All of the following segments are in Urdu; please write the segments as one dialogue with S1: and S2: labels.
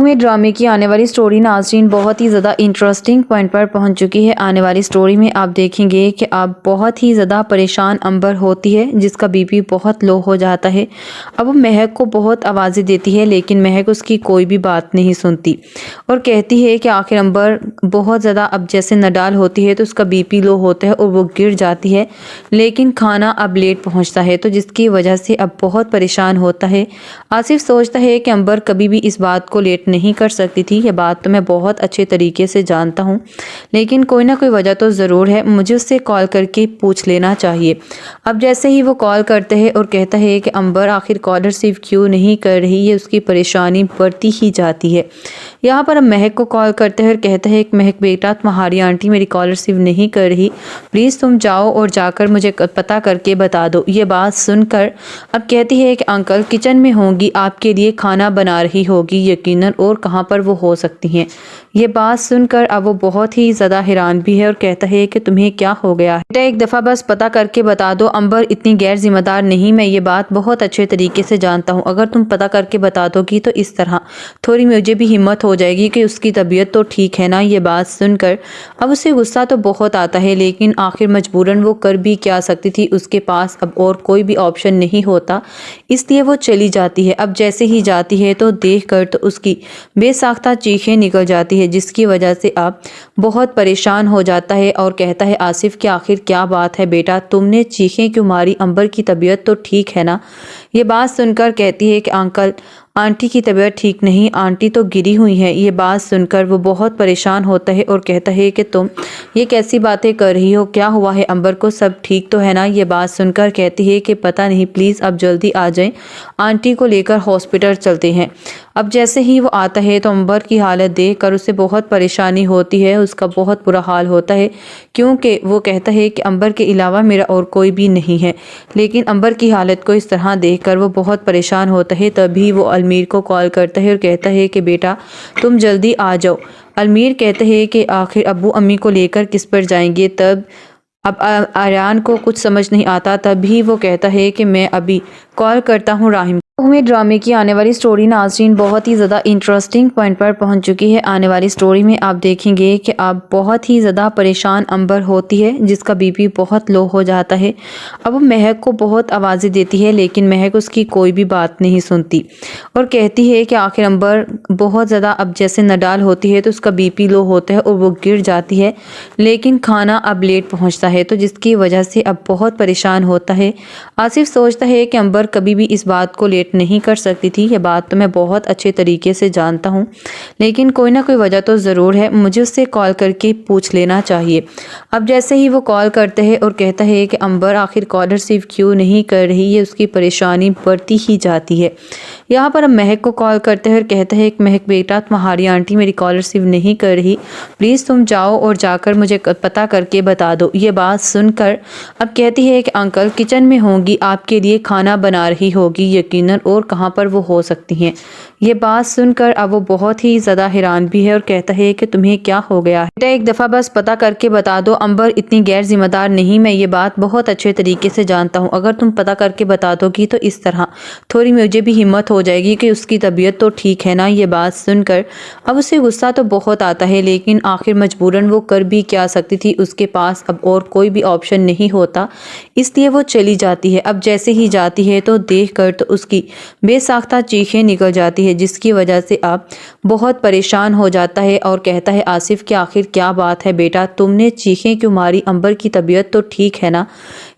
S1: میں ڈرامے کی آنے والی سٹوری ناظرین بہت ہی زیادہ انٹرسٹنگ پوائنٹ پر پہنچ چکی ہے۔ آنے والی سٹوری میں آپ دیکھیں گے کہ اب بہت ہی زیادہ پریشان امبر ہوتی ہے، جس کا بی پی بہت لو ہو جاتا ہے۔ اب وہ مہک کو بہت آوازیں دیتی ہے، لیکن مہک اس کی کوئی بھی بات نہیں سنتی اور کہتی ہے کہ آخر امبر بہت زیادہ اب جیسے نڈال ہوتی ہے تو اس کا بی پی لو ہوتا ہے اور وہ گر جاتی ہے، لیکن کھانا اب لیٹ پہنچتا ہے تو جس کی وجہ سے اب بہت پریشان ہوتا ہے۔ آصف سوچتا ہے کہ امبر کبھی بھی اس بات کو لیٹ نہیں کر سکتی تھی، یہ بات تو میں بہت اچھے طریقے سے جانتا ہوں، لیکن کوئی نہ کوئی وجہ تو ضرور ہے، مجھے اس سے کال کر کے پوچھ لینا چاہیے۔ اب جیسے ہی وہ کال کرتے ہیں اور کہتا ہے کہ امبر آخر کال ریسیو کیوں نہیں کر رہی ہے، اس کی پریشانی بڑھتی ہی جاتی ہے۔ یہاں پر اب مہک کو کال کرتے ہیں اور کہتا ہے کہ مہک بیٹا، تمہاری آنٹی میری کال ریسیو نہیں کر رہی، پلیز تم جاؤ اور جا کر مجھے پتہ کر کے بتا دو۔ یہ بات سن کر اب کہتی ہے کہ انکل کچن میں ہوں گی، آپ کے لیے کھانا بنا رہی ہوگی یقیناً، اور کہاں پر وہ ہو سکتی ہیں۔ یہ بات سن کر اب وہ بہت ہی زیادہ حیران بھی ہے اور کہتا ہے کہ تمہیں کیا ہو گیا ہے بیٹا، ایک دفعہ بس پتہ کر کے بتا دو۔ امبر اتنی غیر ذمہ دار نہیں، میں یہ بات بہت اچھے طریقے سے جانتا ہوں، اگر تم پتہ کر کے بتا دو گی تو اس طرح تھوڑی مجھے بھی ہمت ہو جائے گی کہ اس کی طبیعت تو ٹھیک ہے نا۔ یہ بات سن کر اب اسے غصہ تو بہت آتا ہے، لیکن آخر مجبوراً وہ کر بھی کیا سکتی تھی، اس کے پاس اب اور کوئی بھی آپشن نہیں ہوتا، اس لیے وہ چلی جاتی ہے۔ اب جیسے ہی جاتی ہے تو دیکھ کر تو اس کی بے ساختہ چیخیں نکل جاتی ہے، جس کی وجہ سے اب بہت پریشان ہو جاتا ہے اور کہتا ہے آصف کہ آخر کیا بات ہے بیٹا، تم نے چیخیں کیوں ماری، امبر کی طبیعت تو ٹھیک ہے نا۔ یہ بات سن کر کہتی ہے کہ انکل آنٹی کی طبیعت ٹھیک نہیں، آنٹی تو گری ہوئی ہیں۔ یہ بات سن کر وہ بہت پریشان ہوتا ہے اور کہتا ہے کہ تم یہ کیسی باتیں کر رہی ہو، کیا ہوا ہے امبر کو، سب ٹھیک تو ہے نا۔ یہ بات سن کر کہتی ہے کہ پتہ نہیں، پلیز اب جلدی آ جائیں، آنٹی کو لے کر ہاسپٹل چلتے ہیں۔ اب جیسے ہی وہ آتا ہے تو امبر کی حالت دیکھ کر اسے بہت پریشانی ہوتی ہے، اس کا بہت برا حال ہوتا ہے، کیونکہ وہ کہتا ہے کہ امبر کے علاوہ میرا اور کوئی بھی نہیں ہے، لیکن امبر کی حالت کو اس طرح دیکھ کر وہ بہت پریشان ہوتا ہے۔ تبھی وہ المیر کو کال کرتا ہے اور کہتا ہے کہ بیٹا تم جلدی آ جاؤ۔ المیر کہتا ہے کہ آخر ابو امی کو لے کر کس پر جائیں گے، تب اب آریان کو کچھ سمجھ نہیں آتا، تبھی وہ کہتا ہے کہ میں ابھی کال کرتا ہوں راہم کو۔ میں ڈرامے کی آنے والی سٹوری ناظرین بہت ہی زیادہ انٹرسٹنگ پوائنٹ پر پہنچ چکی ہے۔ آنے والی سٹوری میں آپ دیکھیں گے کہ اب بہت ہی زیادہ پریشان امبر ہوتی ہے، جس کا بی پی بہت لو ہو جاتا ہے۔ اب وہ مہک کو بہت آوازیں دیتی ہے، لیکن مہک اس کی کوئی بھی بات نہیں سنتی اور کہتی ہے کہ آخر امبر بہت زیادہ اب جیسے نڈال ہوتی ہے تو اس کا بی پی لو ہوتا ہے اور وہ گر جاتی ہے، لیکن کھانا اب لیٹ پہنچتا ہے تو جس کی وجہ سے اب بہت پریشان ہوتا ہے۔ آصف سوچتا ہے کہ امبر کبھی بھی اس بات کو لیٹ نہیں کر سکتی تھی، یہ بات تو میں بہت اچھے طریقے سے جانتا ہوں، لیکن کوئی نہ کوئی وجہ تو ضرور ہے، مجھے اس سے کال کر کے پوچھ لینا چاہیے۔ اب جیسے ہی وہ کال کرتے ہیں اور کہتا ہے کہ امبر آخر کال ریسیو کیوں نہیں کر رہی ہے، اس کی پریشانی بڑھتی ہی جاتی ہے۔ یہاں پر اب مہک کو کال کرتے ہیں اور کہتا ہے کہ مہک بیٹا، تمہاری آنٹی میری کال ریسیو نہیں کر رہی، پلیز تم جاؤ اور جا کر مجھے پتہ کر کے بتا دو۔ یہ بات سن کر اب کہتی ہے کہ انکل کچن میں ہوں گی، آپ کے لیے کھانا بنا رہی ہوگی یقیناً، اور کہاں پر وہ ہو سکتی ہیں۔ یہ بات سن کر اب وہ بہت ہی زیادہ حیران بھی ہے اور کہتا ہے کہ تمہیں کیا ہو گیا ہے بیٹا، ایک دفعہ بس پتہ کر کے بتا دو۔ امبر اتنی غیر ذمہ دار نہیں، میں یہ بات بہت اچھے طریقے سے جانتا ہوں، اگر تم پتہ کر کے بتا دو گی تو اس طرح تھوڑی مجھے بھی ہمت ہو جائے گی کہ اس کی طبیعت تو ٹھیک ہے نا۔ یہ بات سن کر اب اسے غصہ تو بہت آتا ہے، لیکن آخر مجبوراً وہ کر بھی کیا سکتی تھی، اس کے پاس اب اور کوئی بھی آپشن نہیں ہوتا، اس لیے وہ چلی جاتی ہے۔ اب جیسے ہی جاتی ہے تو دیکھ کر تو اس کی بے ساختہ چیخیں نکل جاتی ہے، جس کی وجہ سے اب بہت پریشان ہو جاتا ہے اور کہتا ہے آصف کہ آخر کیا بات ہے بیٹا، تم نے چیخیں کیوں ماری، امبر کی طبیعت تو ٹھیک ہے نا۔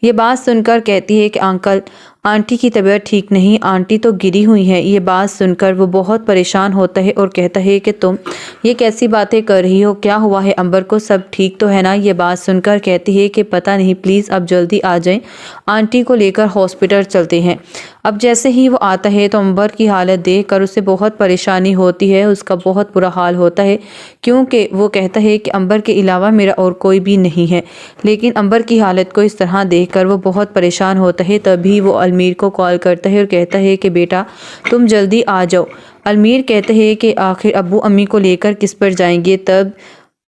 S1: یہ بات سن کر کہتی ہے کہ انکل آنٹی کی طبیعت ٹھیک نہیں، آنٹی تو گری ہوئی ہیں۔ یہ بات سن کر وہ بہت پریشان ہوتا ہے اور کہتا ہے کہ تم یہ کیسی باتیں کر رہی ہو، کیا ہوا ہے امبر کو، سب ٹھیک تو ہے نا۔ یہ بات سن کر کہتی ہے کہ پتہ نہیں، پلیز اب جلدی آ جائیں، آنٹی کو لے کر ہاسپٹل چلتے ہیں۔ اب جیسے ہی وہ آتا ہے تو امبر کی حالت دیکھ کر اسے بہت پریشانی ہوتی ہے، اس کا بہت برا حال ہوتا ہے، کیونکہ وہ کہتا ہے کہ امبر کے علاوہ میرا اور کوئی بھی نہیں ہے، لیکن امبر کی حالت کو اس طرح دیکھ کر وہ بہت پریشان ہوتا ہے۔ تبھی وہ المیر کو کال کرتا ہے اور کہتا ہے کہ بیٹا تم جلدی آ جاؤ۔ المیر کہتا ہے کہ آخر ابو امی کو لے کر کس پر جائیں گے، تب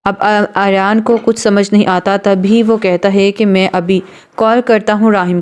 S1: اب آریان کو کچھ سمجھ نہیں آتا، تبھی وہ کہتا ہے کہ میں ابھی کال کرتا ہوں راہم